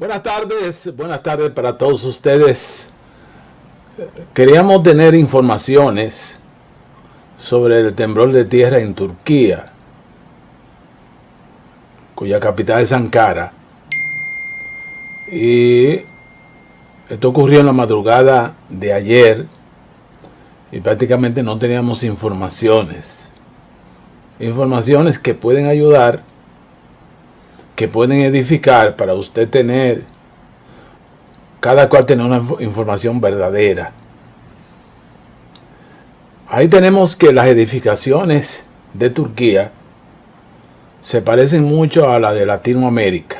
Buenas tardes para todos ustedes. Queríamos tener informaciones sobre el temblor de tierra en Turquía, cuya capital es Ankara. Y esto ocurrió en la madrugada de ayer y prácticamente no teníamos informaciones. Informaciones que pueden ayudar, que pueden edificar para usted tener, cada cual tener una información verdadera. Ahí tenemos que las edificaciones de Turquía se parecen mucho a la de Latinoamérica.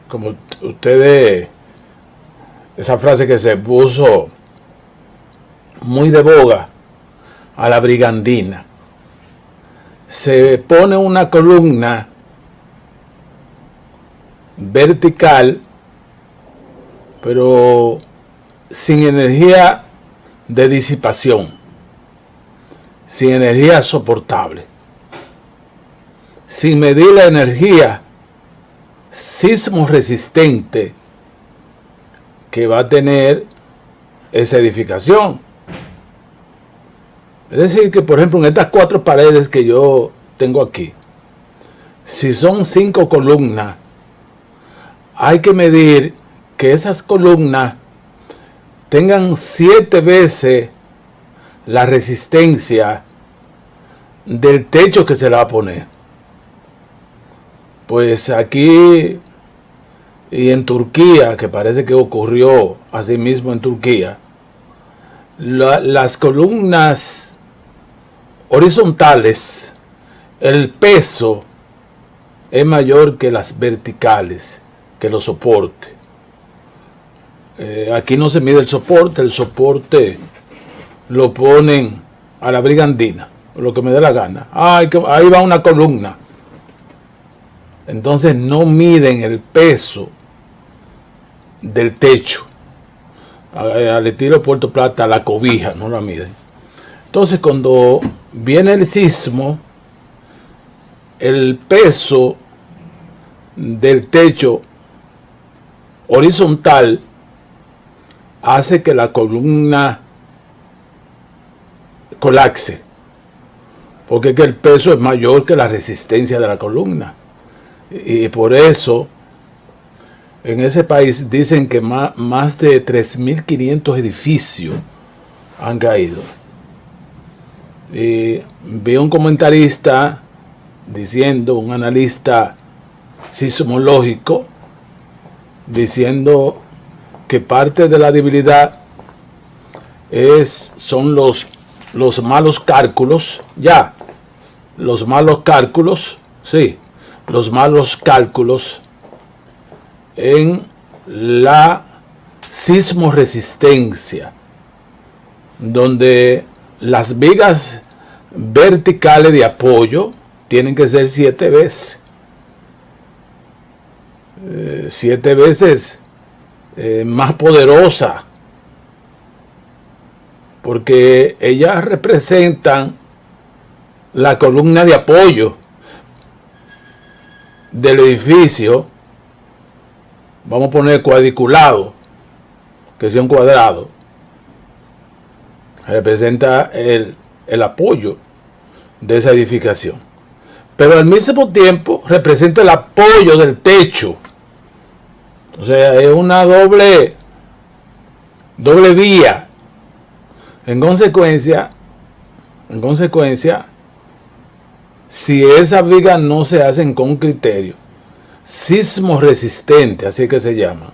Como ustedes, esa frase que se puso muy de boga, a la brigandina. Se pone una columna vertical, pero sin energía de disipación, sin energía soportable, sin medir la energía sismo resistente que va a tener esa edificación. Es decir, que por ejemplo en estas 4 paredes que yo tengo aquí, si son 5 columnas, hay que medir que esas columnas tengan 7 veces la resistencia del techo que se le va a poner. Pues aquí y en Turquía, que parece que ocurrió así mismo en Turquía, las columnas horizontales, el peso es mayor que las verticales, que los soportes. Aquí no se mide el soporte lo ponen a la brigandina, lo que me dé la gana. Ahí va una columna. Entonces no miden el peso del techo. Al estilo Puerto Plata, la cobija, no la miden. Entonces cuando viene el sismo, el peso del techo horizontal hace que la columna colapse, porque es que el peso es mayor que la resistencia de la columna. Y por eso en ese país dicen que más de 3.500 edificios han caído. Y vi un comentarista diciendo, un analista sismológico, diciendo que parte de la debilidad son los malos cálculos, los malos cálculos en la sismoresistencia, donde las vigas verticales de apoyo tienen que ser 7 veces. 7 veces más poderosa, porque ellas representan la columna de apoyo del edificio. Vamos a poner cuadriculado, que sea un cuadrado, representa el apoyo de esa edificación, pero al mismo tiempo representa el apoyo del techo. O sea, es una doble vía. En consecuencia, si esas vigas no se hacen con criterio, sismo resistente, así que se llama,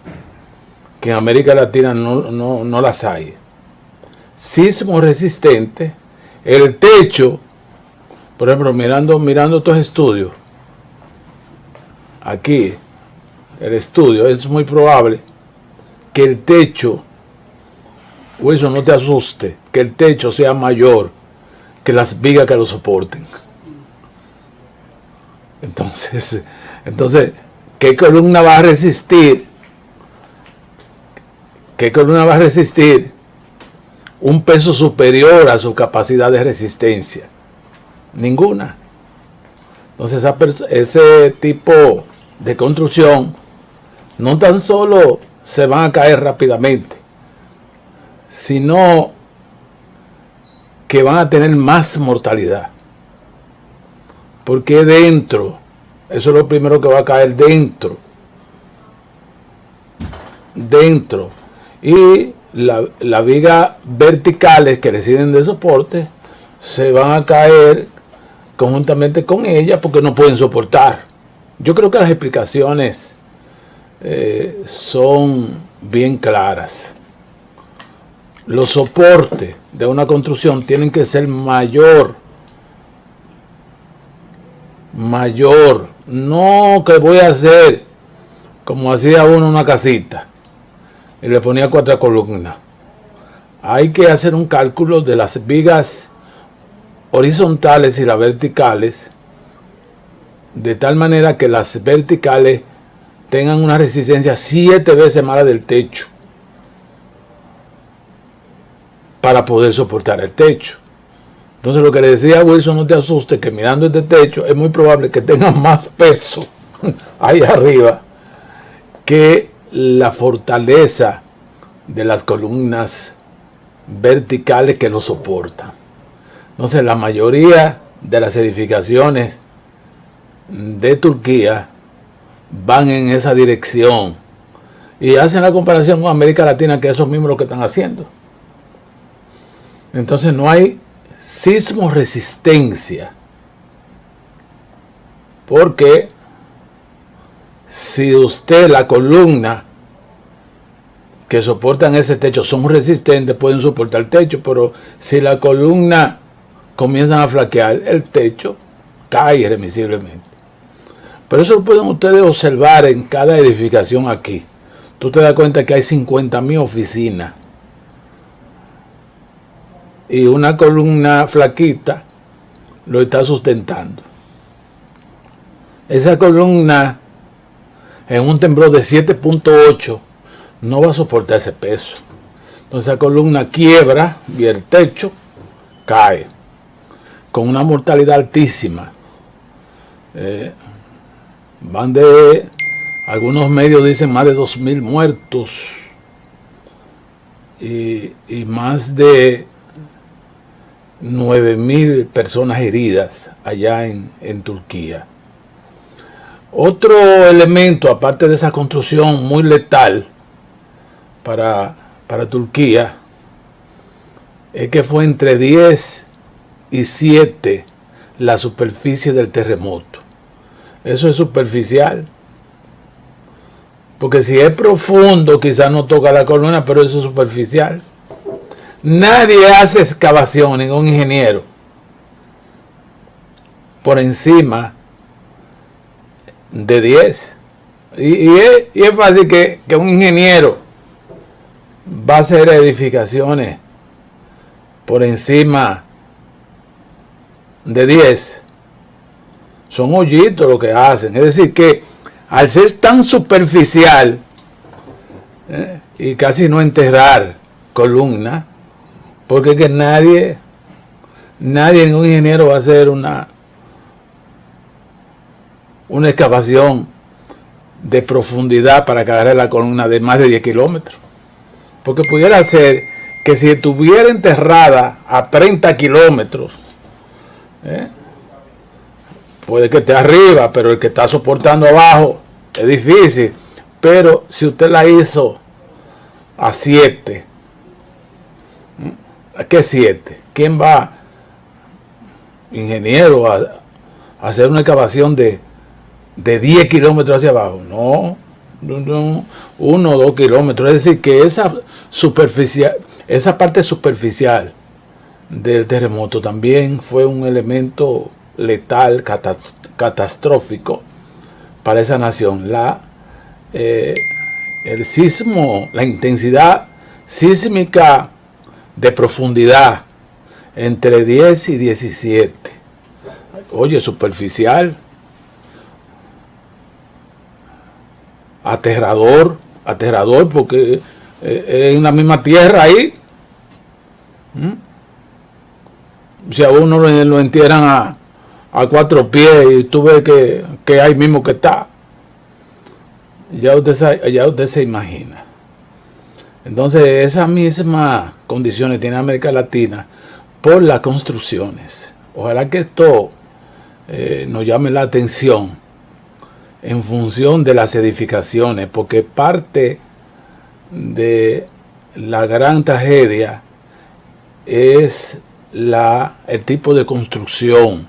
que en América Latina no las hay. Sismo resistente, el techo, por ejemplo, mirando estos estudios, aquí, el estudio, es muy probable que el techo, o eso no te asuste, que el techo sea mayor que las vigas que lo soporten. Entonces, ¿qué columna va a resistir? ¿Qué columna va a resistir un peso superior a su capacidad de resistencia? Ninguna. Entonces ese tipo de construcción no tan solo se van a caer rápidamente, sino que van a tener más mortalidad. Porque dentro, eso es lo primero que va a caer dentro. Y las vigas verticales que le sirven de soporte se van a caer conjuntamente con ellas porque no pueden soportar. Yo creo que las explicaciones son bien claras. Los soportes de una construcción tienen que ser mayor. No que voy a hacer como hacía uno una casita y le ponía 4 columnas. Hay que hacer un cálculo de las vigas horizontales y las verticales, de tal manera que las verticales tengan una resistencia 7 veces más del techo para poder soportar el techo. Entonces lo que le decía a Wilson, no te asustes, que mirando este techo es muy probable que tenga más peso ahí arriba que la fortaleza de las columnas verticales que lo soportan. Entonces la mayoría de las edificaciones de Turquía van en esa dirección y hacen la comparación con América Latina, que eso mismo es lo que están haciendo. Entonces no hay sismo resistencia, porque si usted, la columna que soportan ese techo son resistentes, pueden soportar el techo, pero si la columna comienzan a flaquear, el techo cae irremisiblemente. Pero eso lo pueden ustedes observar en cada edificación aquí. Tú te das cuenta que hay 50,000 oficinas y una columna flaquita lo está sustentando. Esa columna en un temblor de 7.8 no va a soportar ese peso. Entonces esa columna quiebra y el techo cae con una mortalidad altísima. Van de, algunos medios dicen, más de 2,000 muertos y más de 9,000 personas heridas allá en Turquía. Otro elemento, aparte de esa construcción muy letal para Turquía, es que fue entre 10 y 7 la superficie del terremoto. Eso es superficial, porque si es profundo quizás no toca la columna, pero eso es superficial. Nadie hace excavación, ningún ingeniero, por encima de 10. Y es fácil que un ingeniero va a hacer edificaciones por encima de 10. Son hoyitos lo que hacen. Es decir, que al ser tan superficial y casi no enterrar columna, porque que nadie, ningún ingeniero va a hacer una excavación de profundidad para caer la columna de más de 10 kilómetros. Porque pudiera ser que si estuviera enterrada a 30 kilómetros, puede que esté arriba, pero el que está soportando abajo es difícil. Pero si usted la hizo a 7, ¿a qué 7? ¿Quién va, ingeniero, a hacer una excavación de 10 kilómetros hacia abajo? No, 1 o 2 kilómetros. Es decir, que esa parte superficial del terremoto también fue un elemento letal, catastrófico para esa nación. El sismo, la intensidad sísmica de profundidad entre 10 y 17. Oye, superficial, aterrador porque es en la misma tierra ahí. Si a uno lo entierran a 4 pies y tú ves que ahí mismo que está. ya usted se imagina. Entonces, esas mismas condiciones tiene América Latina por las construcciones. Ojalá que esto nos llame la atención en función de las edificaciones, porque parte de la gran tragedia es el tipo de construcción,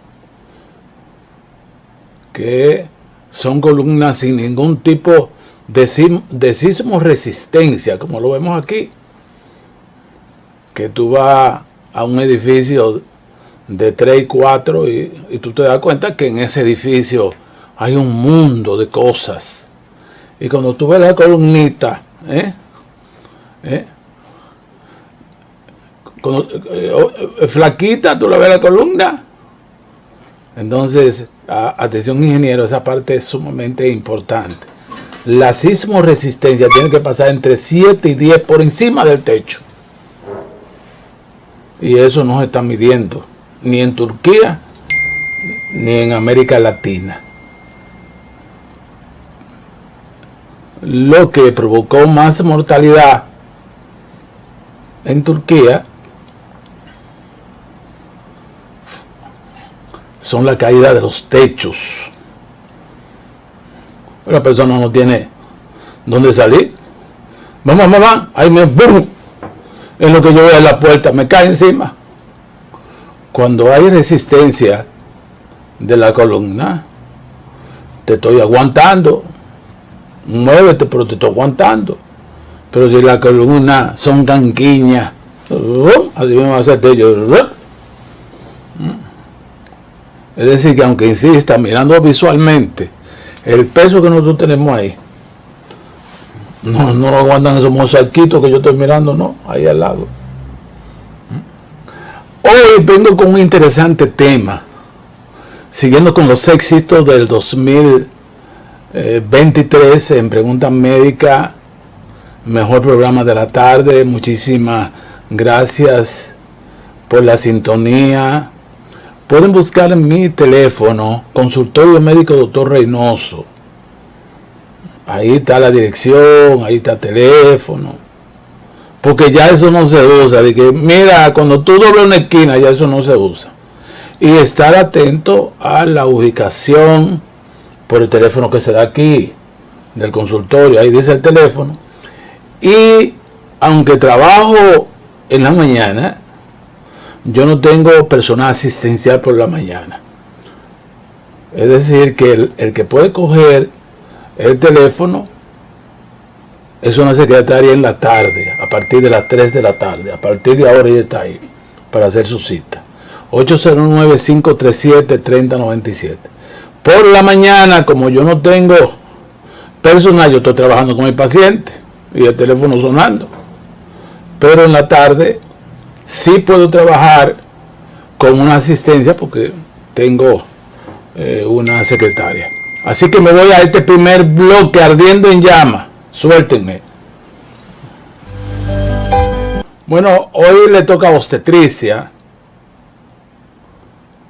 que son columnas sin ningún tipo de sismo resistencia, como lo vemos aquí, que tú vas a un edificio de 3 y 4 y tú te das cuenta que en ese edificio hay un mundo de cosas, y cuando tú ves la columnita flaquita, tú la ves la columna. Entonces, atención ingeniero, esa parte es sumamente importante. La sismo resistencia tiene que pasar entre 7 y 10 por encima del techo, y eso no se está midiendo ni en Turquía ni en América Latina. Lo que provocó más mortalidad en Turquía son la caída de los techos. La persona no tiene dónde salir. Mamá, ahí me boom, en lo que yo voy a la puerta, me cae encima. Cuando hay resistencia de la columna, te estoy aguantando, muévete, pero te estoy aguantando. Pero si la columna son canquiñas, así me va a hacer techo. Es decir, que aunque insista mirando visualmente, el peso que nosotros tenemos ahí, no lo aguantan esos mosaiquitos que yo estoy mirando, no, ahí al lado. Hoy vengo con un interesante tema, siguiendo con los éxitos del 2023 en Preguntas Médicas, mejor programa de la tarde. Muchísimas gracias por la sintonía. Pueden buscar en mi teléfono, Consultorio Médico Dr. Reynoso. Ahí está la dirección, ahí está el teléfono. Porque ya eso no se usa. De que, mira, cuando tú dobles una esquina, ya eso no se usa. Y estar atento a la ubicación por el teléfono que se da aquí, del consultorio. Ahí dice el teléfono. Y aunque trabajo en la mañana, yo no tengo personal asistencial por la mañana. Es decir, que el que puede coger el teléfono es una secretaria en la tarde, a partir de las 3 de la tarde. A partir de ahora ella está ahí para hacer su cita. 809-537-3097. Por la mañana, como yo no tengo personal, yo estoy trabajando con el paciente y el teléfono sonando. Pero en la tarde sí puedo trabajar con una asistencia porque tengo una secretaria. Así que me voy a este primer bloque ardiendo en llama. Suéltenme. Bueno, hoy le toca obstetricia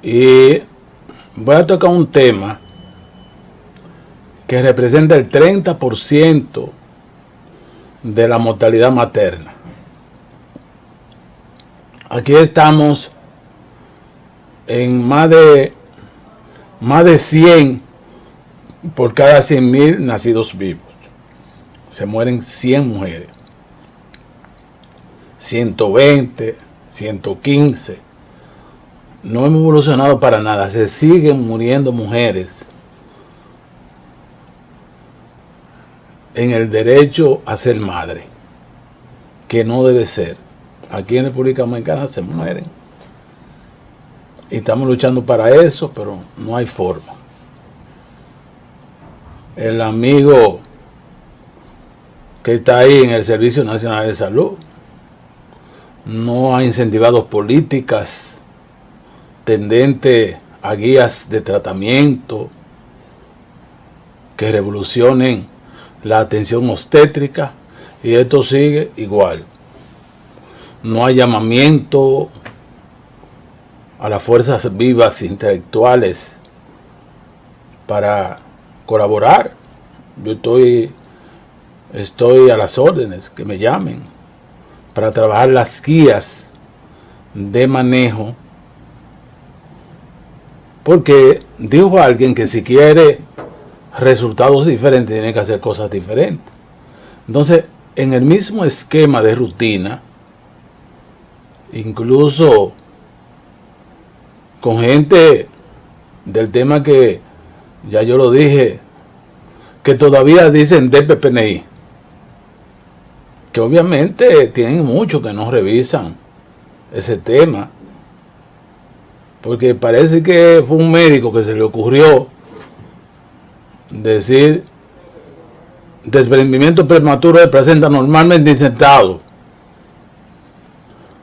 y voy a tocar un tema que representa el 30% de la mortalidad materna. Aquí estamos en más de 100 por cada 100.000 nacidos vivos. Se mueren 100 mujeres. 120, 115. No hemos evolucionado para nada. Se siguen muriendo mujeres en el derecho a ser madre, que no debe ser. Aquí en República Dominicana se mueren. Y estamos luchando para eso, pero no hay forma. El amigo que está ahí en el Servicio Nacional de Salud no ha incentivado políticas tendentes a guías de tratamiento que revolucionen la atención obstétrica, y esto sigue igual. No hay llamamiento a las fuerzas vivas intelectuales para colaborar. Yo estoy estoy a las órdenes, que me llamen para trabajar las guías de manejo, porque dijo alguien que si quiere resultados diferentes tiene que hacer cosas diferentes. Entonces, en el mismo esquema de rutina, incluso con gente del tema que ya yo lo dije, que todavía dicen DPPNI, que obviamente tienen muchos que no revisan ese tema, porque parece que fue un médico que se le ocurrió decir desprendimiento prematuro de placenta normalmente insertado,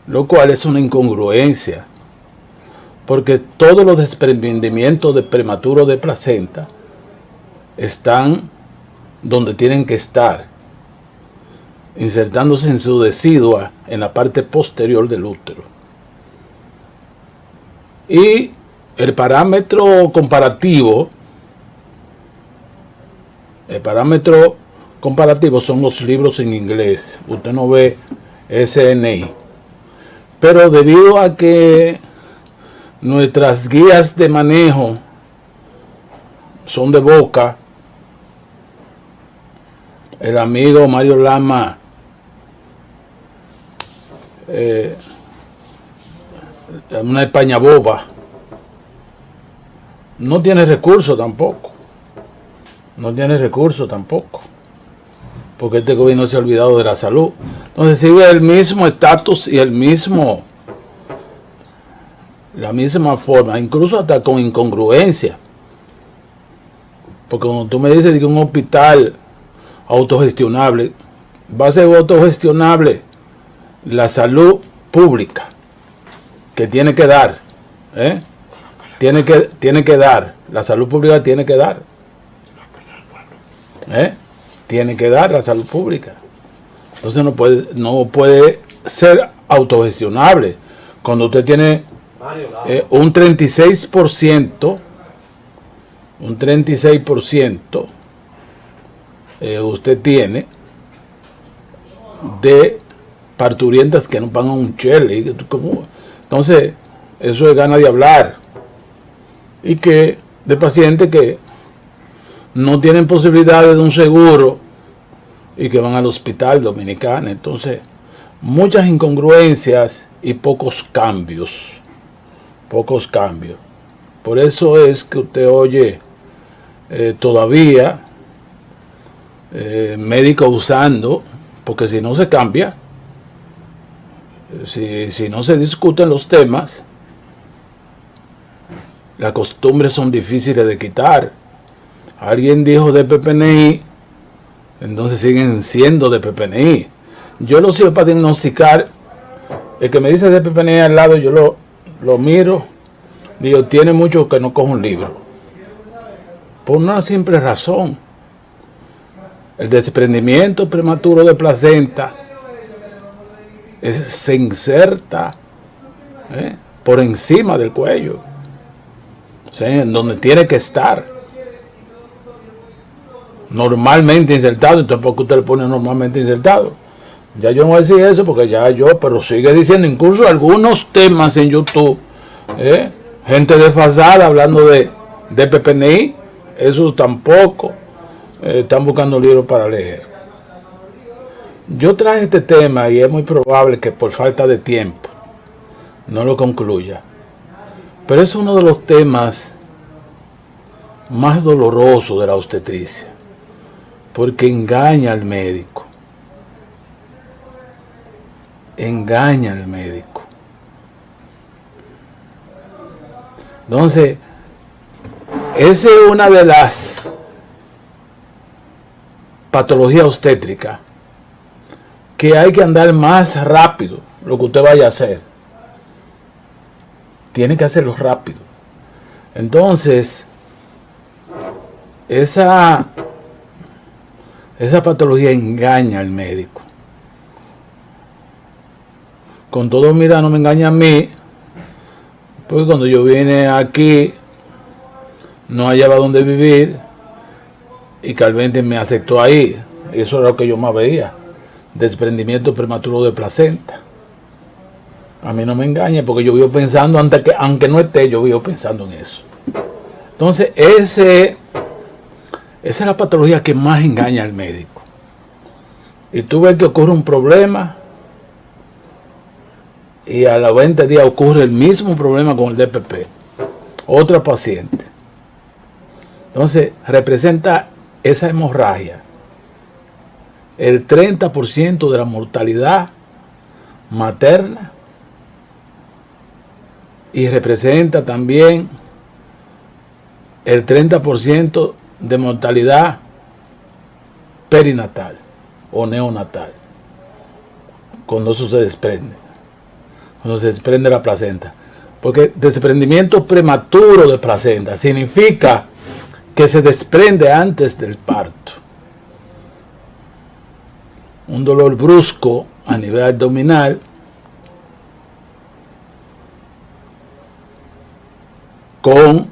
lo cual es una incongruencia, porque todos los desprendimientos de prematuro de placenta están donde tienen que estar, insertándose en su decidua en la parte posterior del útero. Y el parámetro comparativo son los libros en inglés. Usted no ve SNI. Pero debido a que nuestras guías de manejo son de boca, el amigo Mario Lama una España boba, no tiene recursos tampoco, porque este gobierno se ha olvidado de la salud. Entonces sigue el mismo estatus y la misma forma, incluso hasta con incongruencia, porque cuando tú me dices que un hospital autogestionable, va a ser autogestionable la salud pública, que tiene que dar, tiene que dar, la salud pública tiene que dar, tiene que dar la salud pública. Entonces no puede ser autogestionable. Cuando usted tiene un 36%, usted tiene de parturientas que no pagan un chele. Entonces, eso es gana de hablar. Y que de pacientes que no tienen posibilidades de un seguro y que van al hospital dominicano. Entonces, muchas incongruencias y pocos cambios. Por eso es que usted oye todavía médicos usando, porque si no se cambia, si no se discuten los temas, las costumbres son difíciles de quitar. Alguien dijo de PPNI, entonces siguen siendo de PPNI. Yo lo sirvo para diagnosticar. El que me dice de PPNI al lado, yo lo miro, digo, tiene mucho que no cojo un libro. Por una simple razón. El desprendimiento prematuro de placenta se inserta por encima del cuello, o sea, en donde tiene que estar normalmente insertado. Entonces, ¿por qué usted le pone normalmente insertado? Ya yo no voy a decir eso porque pero sigue diciendo, incluso algunos temas en YouTube, gente desfasada hablando de PPNI, eso tampoco están buscando libros para leer. Yo traje este tema y es muy probable que por falta de tiempo no lo concluya, pero es uno de los temas más dolorosos de la obstetricia, porque engaña al médico. Entonces, esa es una de las patologías obstétricas que hay que andar más rápido. Lo que usted vaya a hacer, tiene que hacerlo rápido. Entonces, esa patología engaña al médico. Con todo, mira, no me engaña a mí, porque cuando yo vine aquí no hallaba dónde vivir y Calvente me aceptó ahí. Eso era lo que yo más veía. Desprendimiento prematuro de placenta. A mí no me engañe, porque yo vivo pensando, aunque no esté, yo vivo pensando en eso. Entonces, esa es la patología que más engaña al médico. Y tú ves que ocurre un problema y a los 20 días ocurre el mismo problema con el DPP. Otra paciente. Entonces, representa esa hemorragia el 30% de la mortalidad materna y representa también el 30% de mortalidad perinatal o neonatal cuando eso se desprende, cuando se desprende la placenta. Porque desprendimiento prematuro de placenta significa que se desprende antes del parto. Un dolor brusco a nivel abdominal, con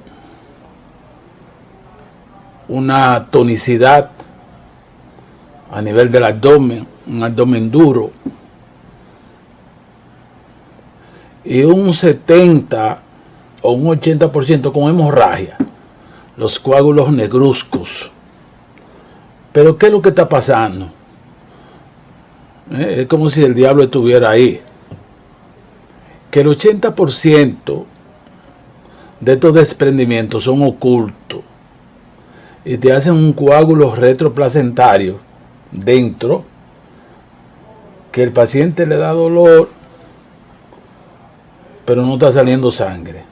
una tonicidad a nivel del abdomen, un abdomen duro, y un 70 o un 80% con hemorragia, los coágulos negruzcos. Pero ¿qué es lo que está pasando? Es como si el diablo estuviera ahí. Que el 80% de estos desprendimientos son ocultos y te hacen un coágulo retroplacentario dentro, que el paciente le da dolor, pero no está saliendo sangre.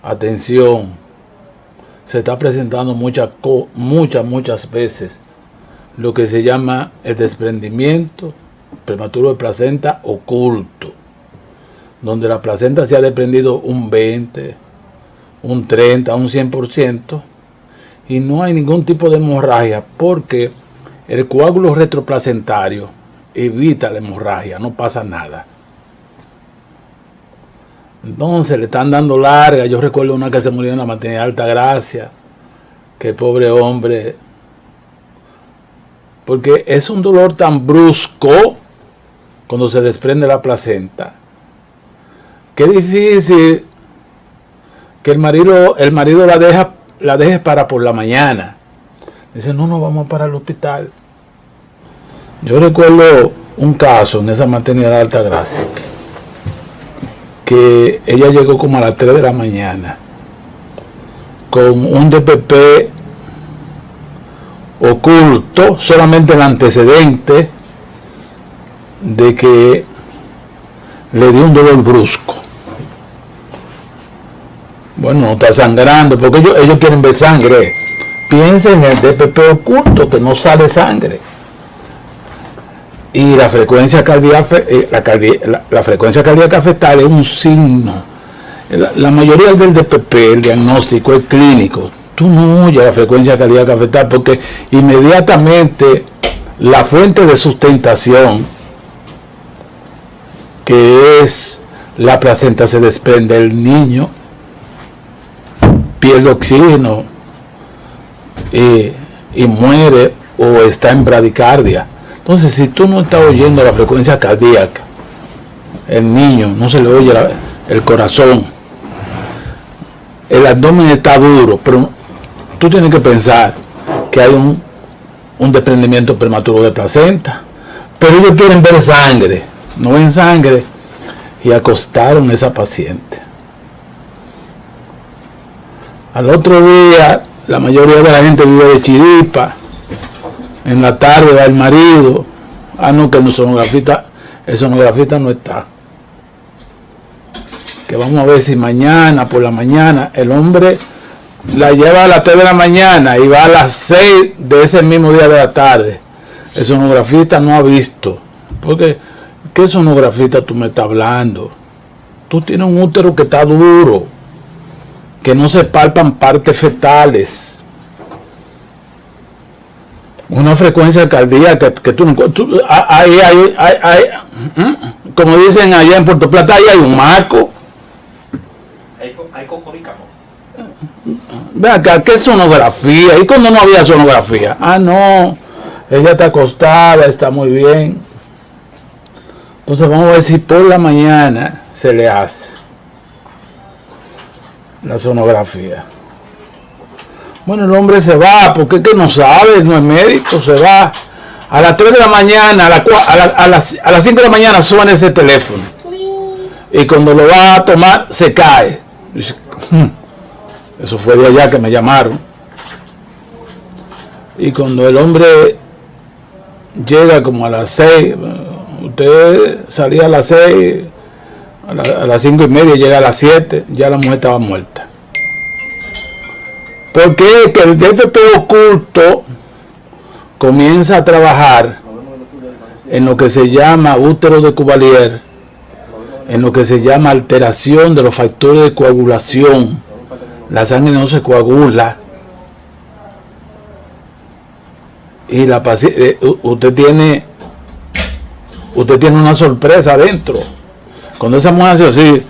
Atención, se está presentando muchas veces lo que se llama el desprendimiento prematuro de placenta oculto, donde la placenta se ha desprendido un 20, un 30, un 100%, y no hay ningún tipo de hemorragia, porque el coágulo retroplacentario evita la hemorragia, no pasa nada. Entonces le están dando larga. Yo recuerdo una que se murió en la maternidad de Altagracia, que pobre hombre, porque es un dolor tan brusco cuando se desprende la placenta. Qué difícil que el marido la deje para por la mañana. Dice, no, vamos para el hospital. Yo recuerdo un caso en esa maternidad de Altagracia, que ella llegó como a las 3 de la mañana con un DPP oculto, solamente el antecedente de que le dio un dolor brusco. Bueno, no está sangrando, porque ellos quieren ver sangre. Piensen en el DPP oculto, que no sale sangre. Y la frecuencia cardíaca, la frecuencia cardíaca fetal es un signo. La mayoría del DPP, el diagnóstico es clínico. Tú no oyes la frecuencia cardíaca fetal porque inmediatamente la fuente de sustentación, que es la placenta, se desprende, el niño pierde oxígeno y muere o está en bradicardia. Entonces, si tú no estás oyendo la frecuencia cardíaca, el niño no se le oye el corazón, el abdomen está duro, pero tú tienes que pensar que hay un desprendimiento prematuro de placenta. Pero ellos quieren ver sangre, no ven sangre, y acostaron a esa paciente. Al otro día, la mayoría de la gente vive de chiripa. En la tarde va el marido. No, que el sonografista no está. Que vamos a ver si mañana, por la mañana, el hombre la lleva a las 3 de la mañana y va a las 6 de ese mismo día de la tarde. El sonografista no ha visto. Porque, ¿qué sonografista tú me estás hablando? Tú tienes un útero que está duro, que no se palpan partes fetales. Una frecuencia cardíaca que tú como dicen allá en Puerto Plata, ahí hay un marco. Hay cocoricamo. Ve acá, ¿qué sonografía? ¿Y cuando no había sonografía? No, Ella está acostada, está muy bien. Entonces vamos a ver si por la mañana se le hace la sonografía. Bueno, el hombre se va, porque es que no sabe, no es médico, se va. A las 3 de la mañana, a las 5 de la mañana suena ese teléfono. Y cuando lo va a tomar, se cae. Dice, eso fue de allá que me llamaron. Y cuando el hombre llega como a las 6, usted salía a las 6, a las 5 y media, llega a las 7, ya la mujer estaba muerta. Porque es que el DPP oculto comienza a trabajar en lo que se llama útero de Cuvelier, en lo que se llama alteración de los factores de coagulación. La sangre no se coagula. Y la paciente, usted tiene una sorpresa adentro. Cuando esa mujer hace así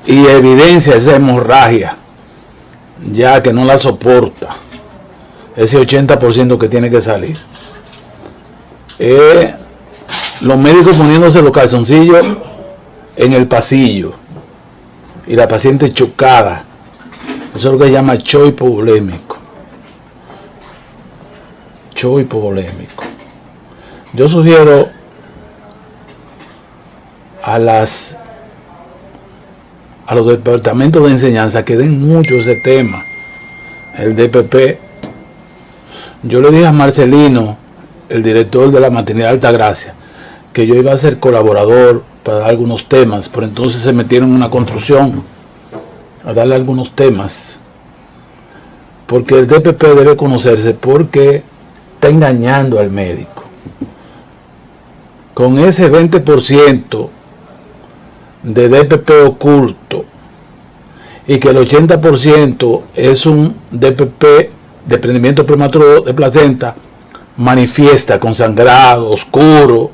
y evidencia esa hemorragia, ya que no la soporta, ese 80% que tiene que salir, los médicos poniéndose los calzoncillos en el pasillo y la paciente chocada. Eso es lo que se llama shock hipovolémico. Shock hipovolémico. Yo sugiero a los departamentos de enseñanza que den mucho ese tema, el DPP. Yo le dije a Marcelino, el director de la maternidad Altagracia, que yo iba a ser colaborador para dar algunos temas, pero entonces se metieron en una construcción a darle algunos temas, porque el DPP debe conocerse, porque está engañando al médico con ese 20% de DPP oculto, y que el 80% es un DPP, desprendimiento prematuro de placenta, manifiesta con sangrado, oscuro,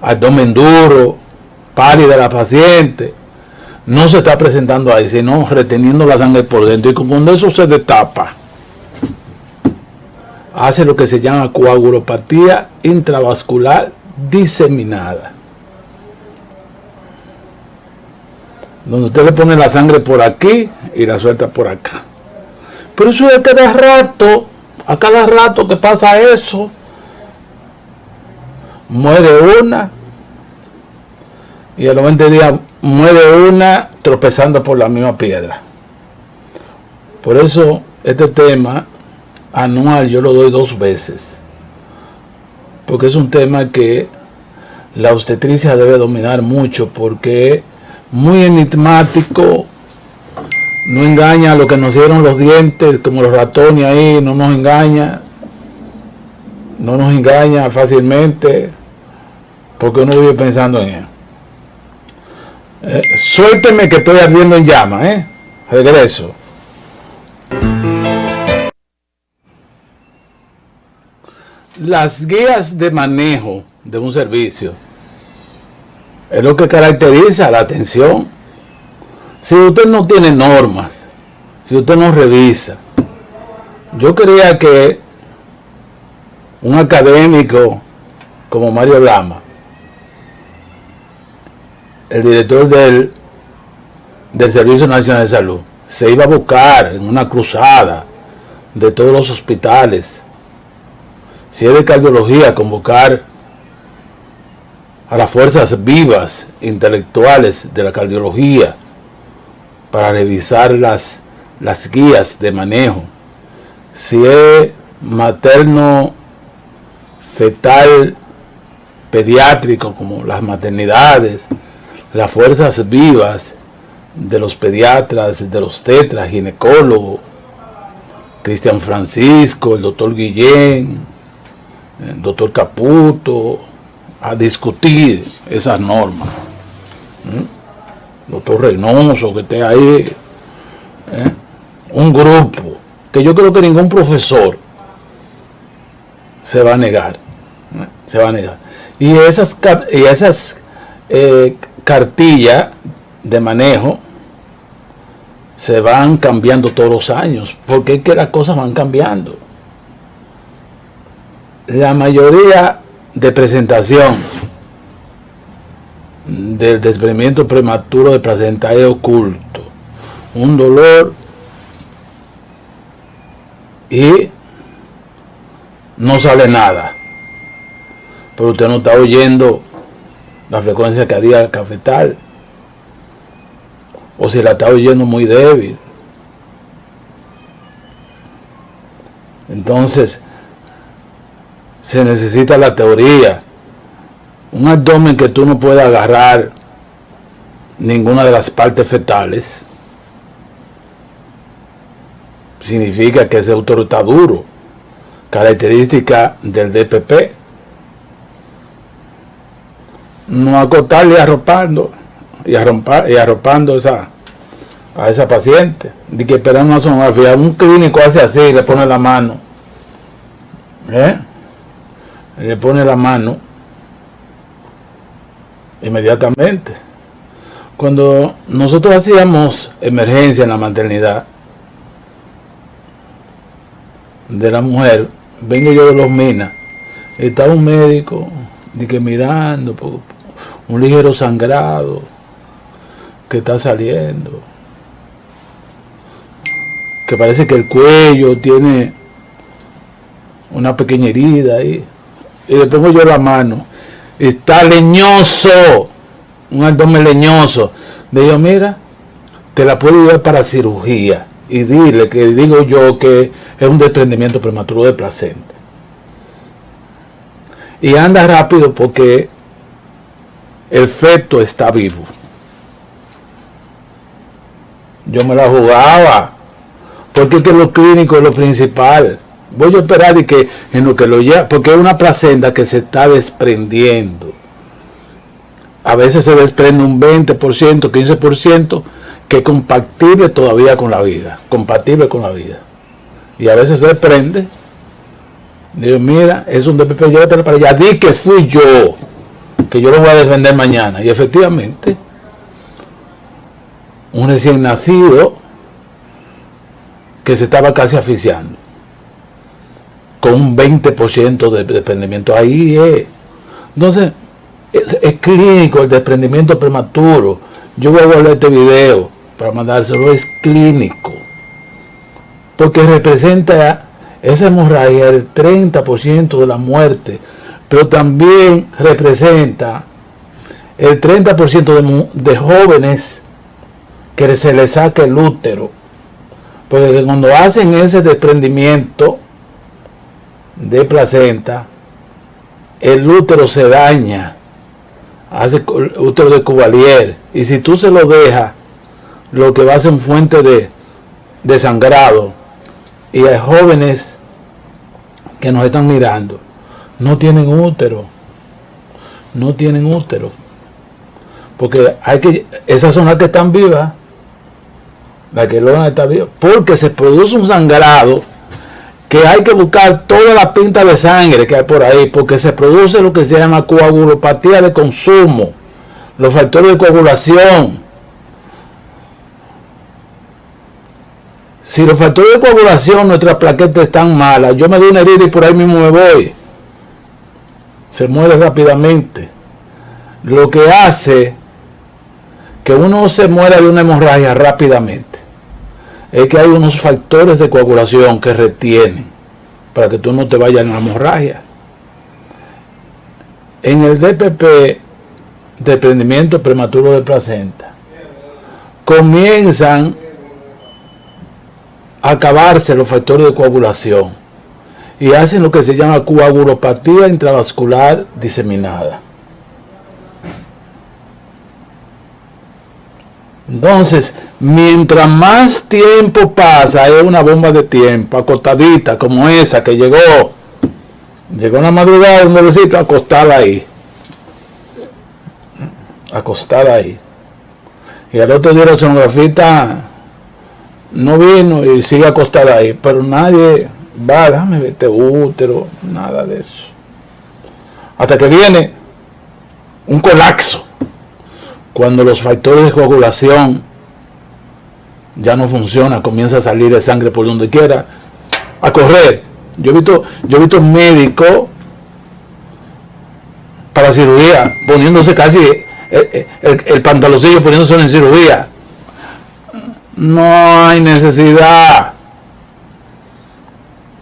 abdomen duro, pálida la paciente. No se está presentando ahí, sino reteniendo la sangre por dentro, y cuando eso se destapa, hace lo que se llama coagulopatía intravascular diseminada, donde usted le pone la sangre por aquí y la suelta por acá. Pero eso es a cada rato que pasa eso, muere una, y a los 20 días muere una tropezando por la misma piedra. Por eso este tema anual yo lo doy 2 veces, porque es un tema que la obstetricia debe dominar mucho, porque es muy enigmático, no engaña a lo que nos dieron los dientes, como los ratones ahí, no nos engaña fácilmente, porque uno vive pensando en él. Suélteme que estoy ardiendo en llama, regreso. Las guías de manejo de un servicio es lo que caracteriza la atención. Si usted no tiene normas, si usted no revisa, yo quería que un académico como Mario Lama, el director del Servicio Nacional de Salud, se iba a buscar en una cruzada de todos los hospitales. Si es de cardiología, convocar a las fuerzas vivas intelectuales de la cardiología para revisar las guías de manejo. Si es materno fetal pediátrico, como las maternidades, las fuerzas vivas de los pediatras, de los tetras, ginecólogos, Cristian Francisco, el doctor Guillén, el doctor Caputo, a discutir esas normas. Doctor Reynoso, que esté ahí, un grupo, que yo creo que ningún profesor se va a negar, y esas cartillas de manejo se van cambiando todos los años, porque es que las cosas van cambiando. La mayoría de presentación del desprendimiento prematuro de placenta es oculto, un dolor y no sale nada, pero usted no está oyendo la frecuencia cardíaca fetal, o si la está oyendo muy débil. Entonces se necesita la teoría, un abdomen que tú no puedas agarrar ninguna de las partes fetales, significa que ese útero está duro, característica del DPP. No acostarle arropando y arropando a esa paciente, de que esperando una sonografía. Un clínico hace así, le pone la mano, le pone la mano inmediatamente. Cuando nosotros hacíamos emergencia en la maternidad de la mujer, vengo yo de Los Minas, estaba un médico de que mirando un ligero sangrado que está saliendo, que parece que el cuello tiene una pequeña herida ahí, y le pongo yo la mano, está leñoso, un abdomen leñoso. Le digo, mira, te la puedo llevar para cirugía, y dile que digo yo que es un desprendimiento prematuro de placenta, y anda rápido porque el feto está vivo. Yo me la jugaba, porque es que los clínicos es lo principal. Voy a esperar y que en lo que lo lleva, porque es una placenta que se está desprendiendo. A veces se desprende un 20%, 15%, que es compatible todavía con la vida, compatible con la vida. Y a veces se desprende. Digo, mira, es un DPP, llévatelo para allá, di que fui yo, que yo lo voy a defender mañana. Y efectivamente, un recién nacido que se estaba casi asfixiando, con un 20% de desprendimiento, ahí es. Entonces, es clínico el desprendimiento prematuro. Yo voy a guardar este video para mandárselo, es clínico, porque representa esa hemorragia el 30% de la muerte, pero también representa el 30% de jóvenes que se les saca el útero, porque cuando hacen ese desprendimiento de placenta, el útero se daña, hace útero de Cuvalier, y si tú se lo dejas, lo que va a ser una fuente de sangrado. Y hay jóvenes que nos están mirando, no tienen útero, porque esas son las que están vivas, las que logran estar vivas, porque se produce un sangrado que hay que buscar toda la pinta de sangre que hay por ahí, porque se produce lo que se llama coagulopatía de consumo, los factores de coagulación. Si los factores de coagulación, nuestras plaquetas están malas, yo me doy una herida y por ahí mismo me voy, se muere rápidamente. Lo que hace que uno se muera de una hemorragia rápidamente es que hay unos factores de coagulación que retienen para que tú no te vayas en la hemorragia. En el DPP, desprendimiento prematuro de placenta, comienzan a acabarse los factores de coagulación y hacen lo que se llama coagulopatía intravascular diseminada. Entonces, mientras más tiempo pasa, es una bomba de tiempo, acostadita, como esa que llegó en la madrugada, un bebecito acostada ahí. Y al otro día la sonografista no vino y sigue acostada ahí, pero nadie va, déjame ver este útero, nada de eso. Hasta que viene un colapso, cuando los factores de coagulación ya no funciona, comienza a salir de sangre por donde quiera, a correr. Yo he visto médicos para cirugía, poniéndose casi el pantaloncillo, poniéndose en cirugía. No hay necesidad.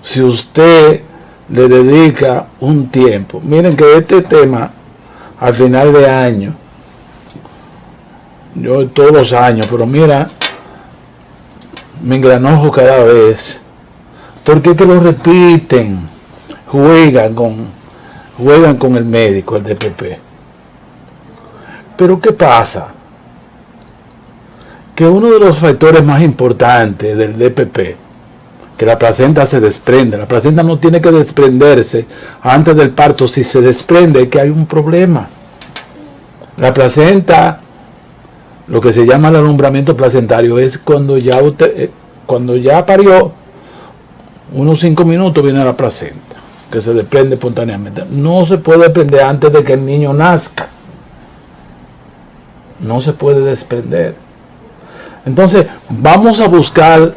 Si usted le dedica un tiempo, miren que este tema al final de año, yo todos los años, pero mira, me engranojo cada vez, porque es que lo repiten, juegan con el médico, el DPP. Pero ¿qué pasa? Que uno de los factores más importantes del DPP, que la placenta se desprende, la placenta no tiene que desprenderse antes del parto. Si se desprende es que hay un problema. La placenta, lo que se llama el alumbramiento placentario, es cuando ya parió, unos 5 minutos viene la placenta, que se desprende espontáneamente. No se puede desprender antes de que el niño nazca. No se puede desprender. Entonces, vamos a buscar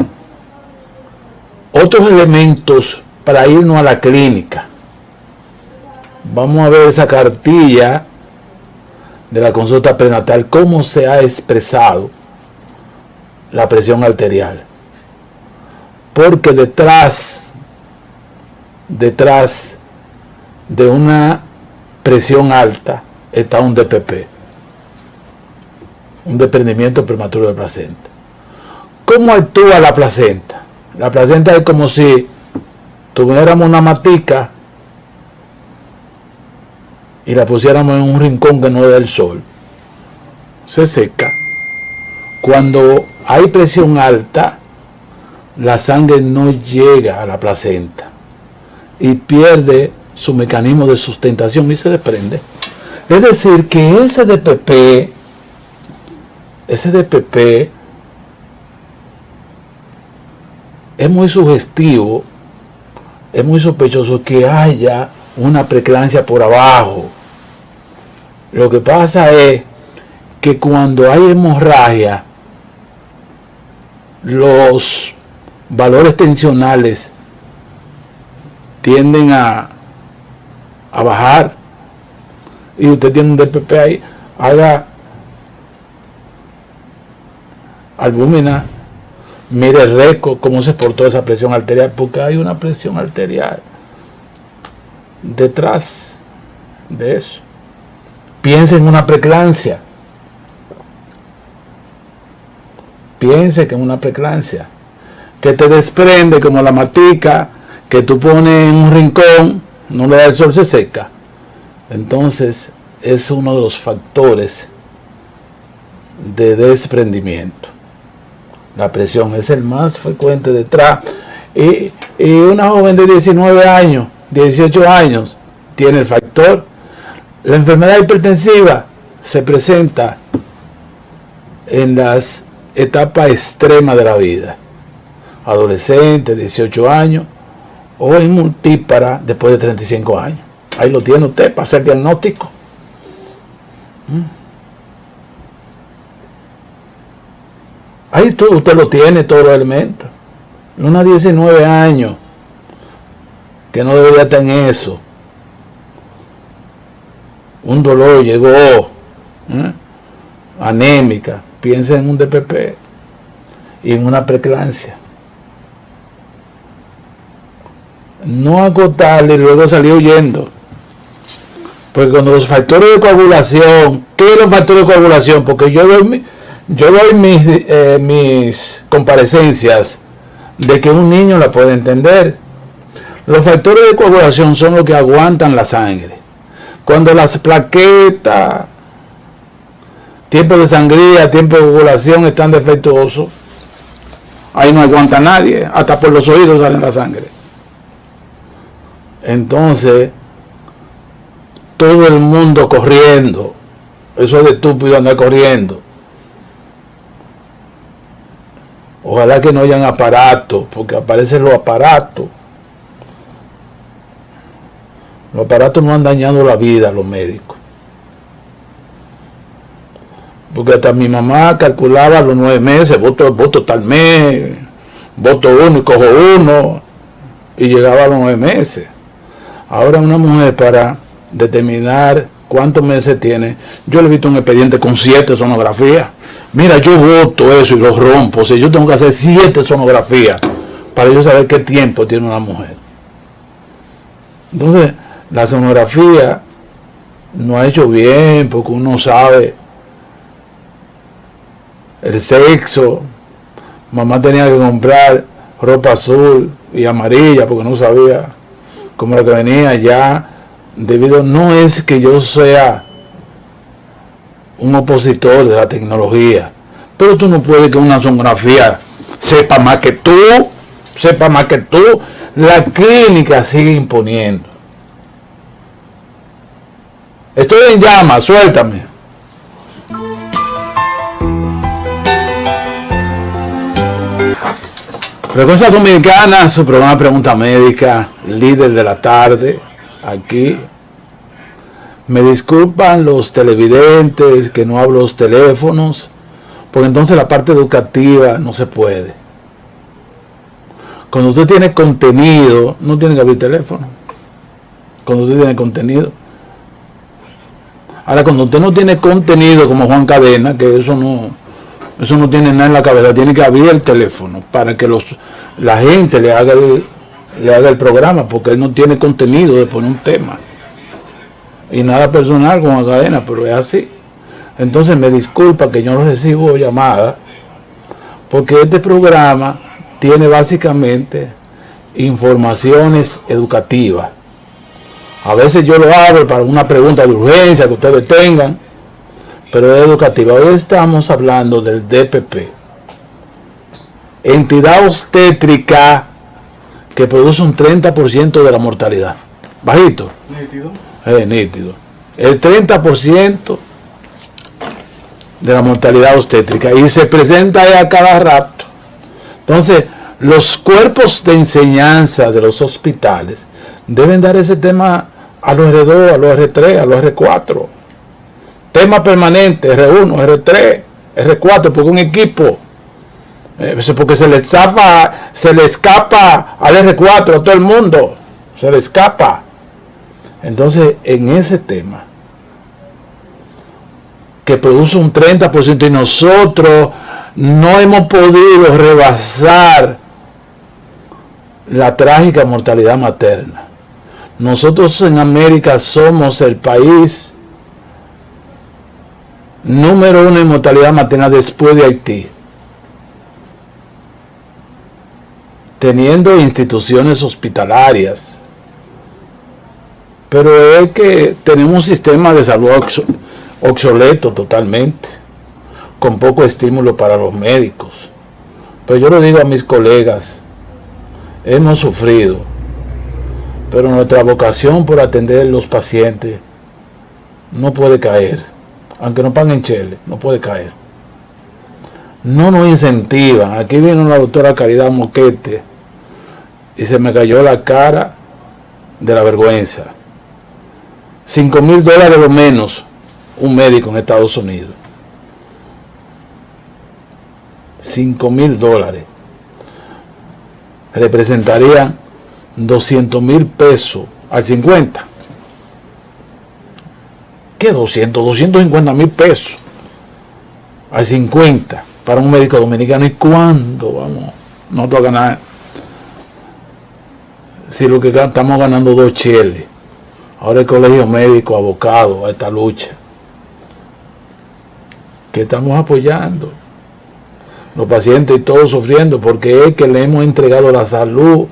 otros elementos para irnos a la clínica. Vamos a ver esa cartilla de la consulta prenatal, cómo se ha expresado la presión arterial. Porque detrás de una presión alta está un DPP, un desprendimiento prematuro de placenta. ¿Cómo actúa la placenta? La placenta es como si tuviéramos una matica y la pusiéramos en un rincón que no da el sol. Se seca. Cuando hay presión alta, la sangre no llega a la placenta y pierde su mecanismo de sustentación y se desprende. Es decir, que ese DPP es muy sugestivo, es muy sospechoso que haya una preeclampsia por abajo. Lo que pasa es que cuando hay hemorragia, los valores tensionales tienden a bajar y usted tiene un DPP ahí, haga albúmina, mire el récord, cómo se portó esa presión arterial, porque hay una presión arterial detrás de eso. Piense en una preeclampsia. Piense que en una preeclampsia que te desprende como la matica que tú pones en un rincón, no le da el sol, se seca. Entonces es uno de los factores de desprendimiento. La presión es el más frecuente detrás. Y una joven de 19 años, 18 años, tiene el factor. La enfermedad hipertensiva se presenta en las etapas extremas de la vida. Adolescente, 18 años, o en multípara después de 35 años. Ahí lo tiene usted para hacer diagnóstico. Ahí usted lo tiene, todos los elementos. Una 19 años que no debería estar en eso. Un dolor llegó, anémica, piensa en un DPP y en una preeclampsia. No acotarle y luego salir huyendo. Porque cuando los factores de coagulación, ¿qué es los factores de coagulación? Porque yo doy mis comparecencias de que un niño la puede entender. Los factores de coagulación son los que aguantan la sangre. Cuando las plaquetas, tiempo de sangría, tiempo de coagulación están defectuosos, ahí no aguanta nadie, hasta por los oídos sale la sangre. Entonces, todo el mundo corriendo, eso es de estúpido andar corriendo. Ojalá que no hayan aparatos, porque aparecen los aparatos. Los aparatos no han dañado la vida a los médicos. Porque hasta mi mamá calculaba los 9 meses, voto tal mes, voto uno y cojo uno, y llegaba a los 9 meses. Ahora una mujer para determinar cuántos meses tiene, yo le he visto un expediente con 7 sonografías. Mira, yo voto eso y lo rompo, o sea, yo tengo que hacer 7 sonografías para yo saber qué tiempo tiene una mujer. Entonces, la sonografía no ha hecho bien, porque uno sabe el sexo. Mamá tenía que comprar ropa azul y amarilla porque no sabía cómo era que venía ya. Debido, no es que yo sea un opositor de la tecnología, pero tú no puedes que una sonografía sepa más que tú. La clínica sigue imponiendo. Estoy en llamas, suéltame. Frecuencia Dominicana, su programa Pregunta Médica, líder de la tarde, aquí. Me disculpan los televidentes que no hablo los teléfonos, porque entonces la parte educativa no se puede. Cuando usted tiene contenido, no tiene que abrir teléfono. Cuando usted tiene contenido. Ahora, cuando usted no tiene contenido, como Juan Cadena, que eso no tiene nada en la cabeza, tiene que abrir el teléfono para que la gente le haga el programa, porque él no tiene contenido de poner un tema. Y nada personal con Juan Cadena, pero es así. Entonces me disculpa que yo no recibo llamadas, porque este programa tiene básicamente informaciones educativas. A veces yo lo abro para una pregunta de urgencia que ustedes tengan, pero es educativa. Hoy estamos hablando del DPP, entidad obstétrica que produce un 30% de la mortalidad. Bajito. Nítido. Nítido. El 30% de la mortalidad obstétrica, y se presenta ahí a cada rato. Entonces, los cuerpos de enseñanza de los hospitales deben dar ese tema a los R2, a los R3, a los R4. Tema permanente, R1, R3, R4, porque un equipo, porque se le escapa al R4 a todo el mundo, se le escapa. Entonces, en ese tema, que produce un 30%, y nosotros no hemos podido rebasar la trágica mortalidad materna. Nosotros en América somos el país número 1 en mortalidad materna después de Haití, teniendo instituciones hospitalarias, pero es que tenemos un sistema de salud obsoleto totalmente, con poco estímulo para los médicos. Pero yo lo digo a mis colegas, hemos sufrido, pero nuestra vocación por atender a los pacientes no puede caer, aunque no paguen chele, no puede caer. No nos incentivan. Aquí vino la doctora Caridad Moquete y se me cayó la cara de la vergüenza. $5,000 lo menos un médico en Estados Unidos. $5,000 representarían 200,000 pesos al 50. ¿Qué 200? 250,000 pesos al 50 para un médico dominicano. ¿Y cuándo vamos nosotros a ganar? Si lo que estamos ganando 2 cheles. Ahora el colegio médico abocado a esta lucha, que estamos apoyando los pacientes y todos sufriendo, porque es que le hemos entregado la salud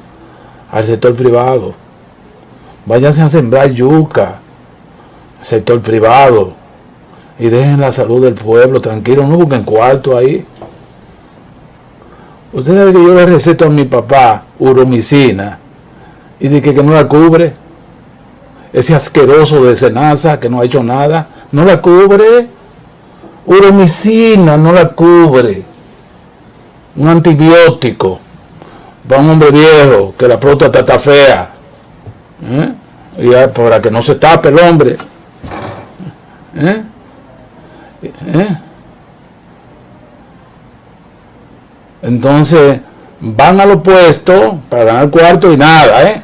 al sector privado. Váyanse a sembrar yuca, sector privado, y dejen la salud del pueblo tranquilo, no busquen cuarto ahí. Usted sabe que yo le receto a mi papá uromicina y dije que no la cubre. Ese asqueroso de Senasa que no ha hecho nada, no la cubre. Uromicina no la cubre. Un antibiótico para un hombre viejo que la próstata está fea, y para que no se tape el hombre, Entonces, van a los puestos para ganar cuarto y nada,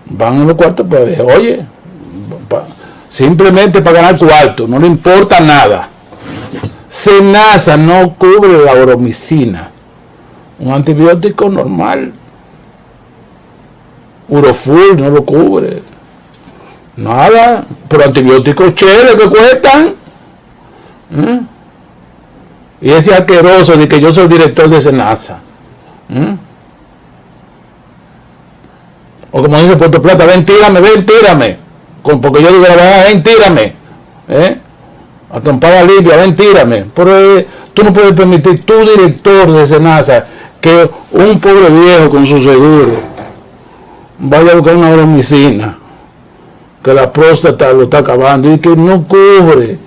Van a los cuartos, pues, oye, simplemente para ganar cuarto, no le importa nada. Senasa no cubre la oromicina, un antibiótico normal. Uroful no lo cubre. Nada, pero antibióticos chéveres que cuestan. Y ese asqueroso de que yo soy director de Senasa. O como dice Puerto Plata, ven tírame. Porque yo digo la verdad, ven tírame. A trompada limpia, ven tírame. Pero tú no puedes permitir, tu director de Senasa, que un pobre viejo con su seguro vaya a buscar una oromicina, que la próstata lo está acabando y que no cubre,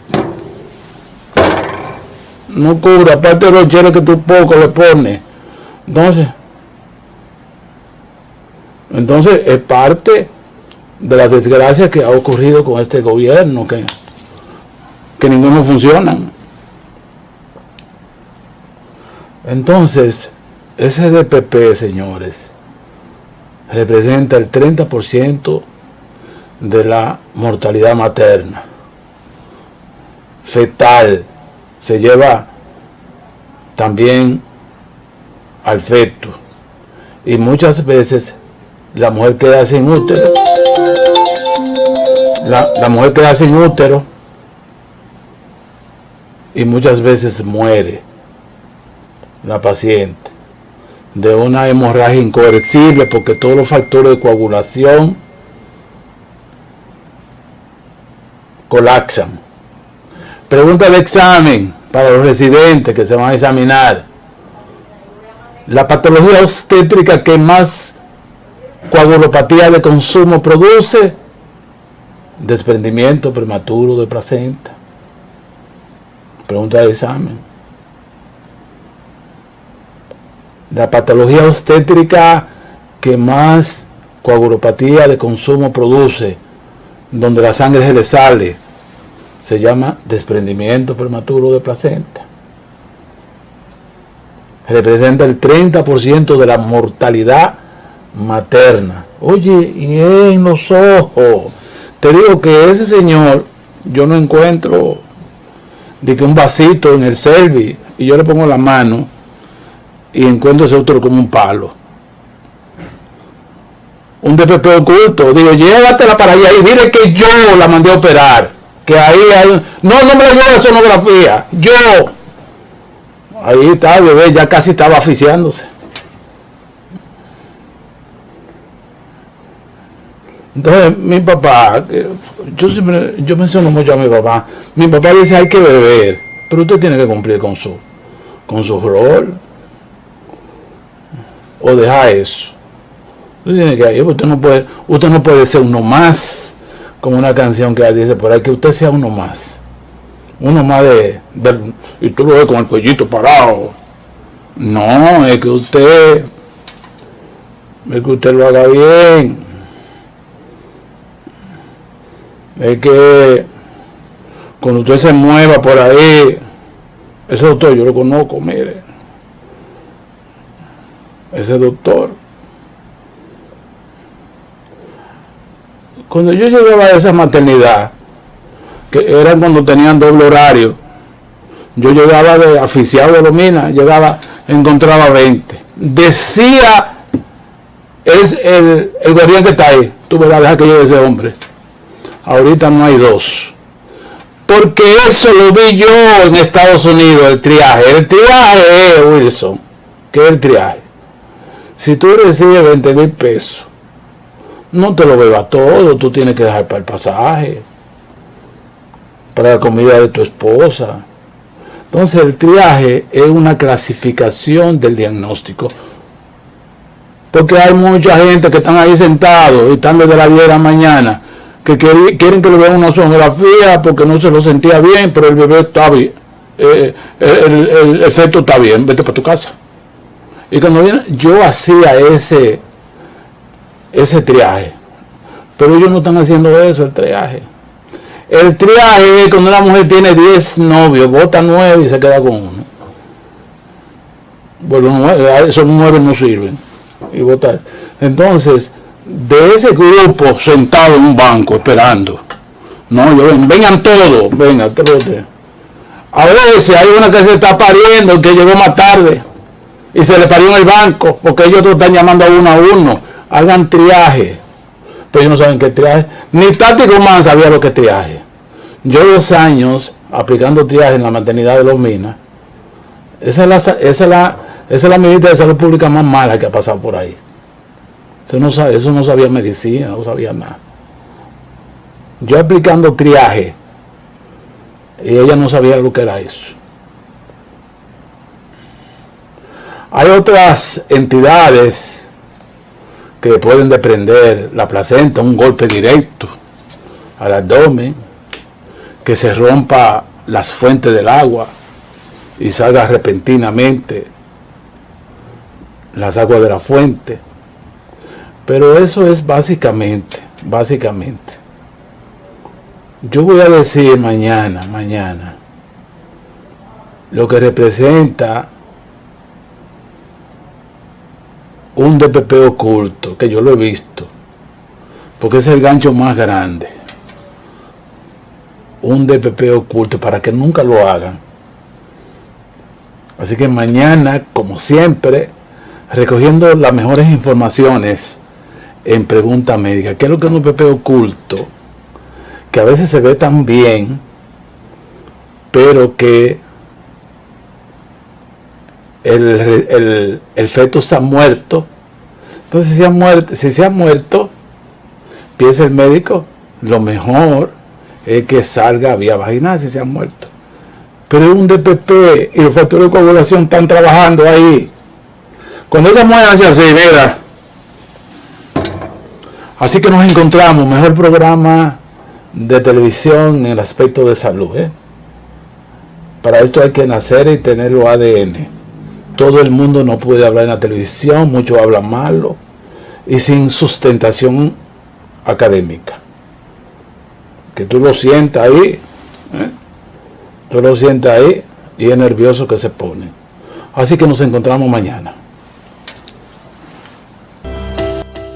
aparte de los cheles que tú poco le pones. Entonces es parte de las desgracias que ha ocurrido con este gobierno, que ninguno funciona. Entonces, ese DPP, señores, representa el 30% de la mortalidad materna. Fetal, se lleva también al feto. Y muchas veces la mujer queda sin útero. La mujer queda sin útero y muchas veces muere la paciente de una hemorragia incorregible porque todos los factores de coagulación colapsan. Pregunta de examen para los residentes que se van a examinar. La patología obstétrica que más coagulopatía de consumo produce: desprendimiento prematuro de placenta. Pregunta de examen. La patología obstétrica que más coagulopatía de consumo produce, donde la sangre se le sale, se llama desprendimiento prematuro de placenta. Representa el 30% de la mortalidad materna. Oye, y en los ojos. Te digo que ese señor, yo no encuentro de que un vasito en el Selvi y yo le pongo la mano y encuentro ese otro como un palo. Un DPP oculto. Digo, llévatela para allá y dile que yo la mandé a operar. Que ahí hay... No me la llevo de sonografía. Yo. Ahí está, bebé, ya casi estaba asfixiándose. Entonces, mi papá, yo menciono mucho a mi papá. Mi papá dice, hay que beber, pero usted tiene que cumplir con su rol. O dejar eso. Usted tiene que ir, usted no puede ser uno más, como una canción que dice por ahí, que usted sea uno más y tú lo ves con el cuellito parado. No, es que usted lo haga bien. Es que cuando usted se mueva por ahí, ese doctor yo lo conozco, mire, ese doctor, cuando yo llegaba a esa maternidad, que era cuando tenían doble horario, yo llegaba de asfixiado de Lomina, encontraba 20. Decía, es el guardián que está ahí, tú verás, deja que lleve ese hombre. Ahorita no hay 2. Porque eso lo vi yo en Estados Unidos, el triaje. El triaje es, Wilson, ¿qué es el triaje? Si tú recibes 20,000 pesos, no te lo bebas todo, tú tienes que dejar para el pasaje, para la comida de tu esposa. Entonces el triaje es una clasificación del diagnóstico. Porque hay mucha gente que están ahí sentados y están desde las 10 de la mañana, que quieren que le vean una sonografía porque no se lo sentía bien, pero el bebé está bien, el efecto está bien, vete para tu casa. Y cuando viene, yo hacía ese triaje, pero ellos no están haciendo eso, el triaje. El triaje es cuando una mujer tiene 10 novios, bota 9 y se queda con uno. Bueno, esos 9 no sirven. Y bota. Entonces, de ese grupo sentado en un banco esperando, no, vengan todos, vengan todos. A veces hay una que se está pariendo, que llegó más tarde y se le parió en el banco, porque ellos están llamando a uno. Hagan triaje. Pero ellos no saben qué es triaje. Ni Tati Guzmán sabía lo que es triaje. Yo 2 años aplicando triaje en la maternidad de Los Minas. Esa es la ministra de Salud Pública más mala que ha pasado por ahí. Eso no sabía medicina, no sabía nada. Yo aplicando triaje y ella no sabía lo que era eso. Hay otras entidades que pueden desprender la placenta, un golpe directo al abdomen, que se rompa las fuentes del agua y salga repentinamente las aguas de la fuente. Pero eso es básicamente. Yo voy a decir mañana, lo que representa un DPP oculto, que yo lo he visto, porque es el gancho más grande. Un DPP oculto, para que nunca lo hagan. Así que mañana, como siempre, recogiendo las mejores informaciones en Pregunta Médica. ¿Qué es lo que es un DPP oculto? Que a veces se ve tan bien, pero que el feto se ha muerto. Entonces, si se ha muerto, piensa el médico, lo mejor es que salga vía vaginal si se ha muerto. Pero es un DPP y los factores de coagulación están trabajando ahí. Cuando ella muere, hacia así, mira. Así que nos encontramos, mejor programa de televisión en el aspecto de salud. Para esto hay que nacer y tener los ADN. Todo el mundo no puede hablar en la televisión, muchos hablan malo y sin sustentación académica. Que tú lo sientas ahí, tú lo sientas ahí y es nervioso que se pone. Así que nos encontramos mañana.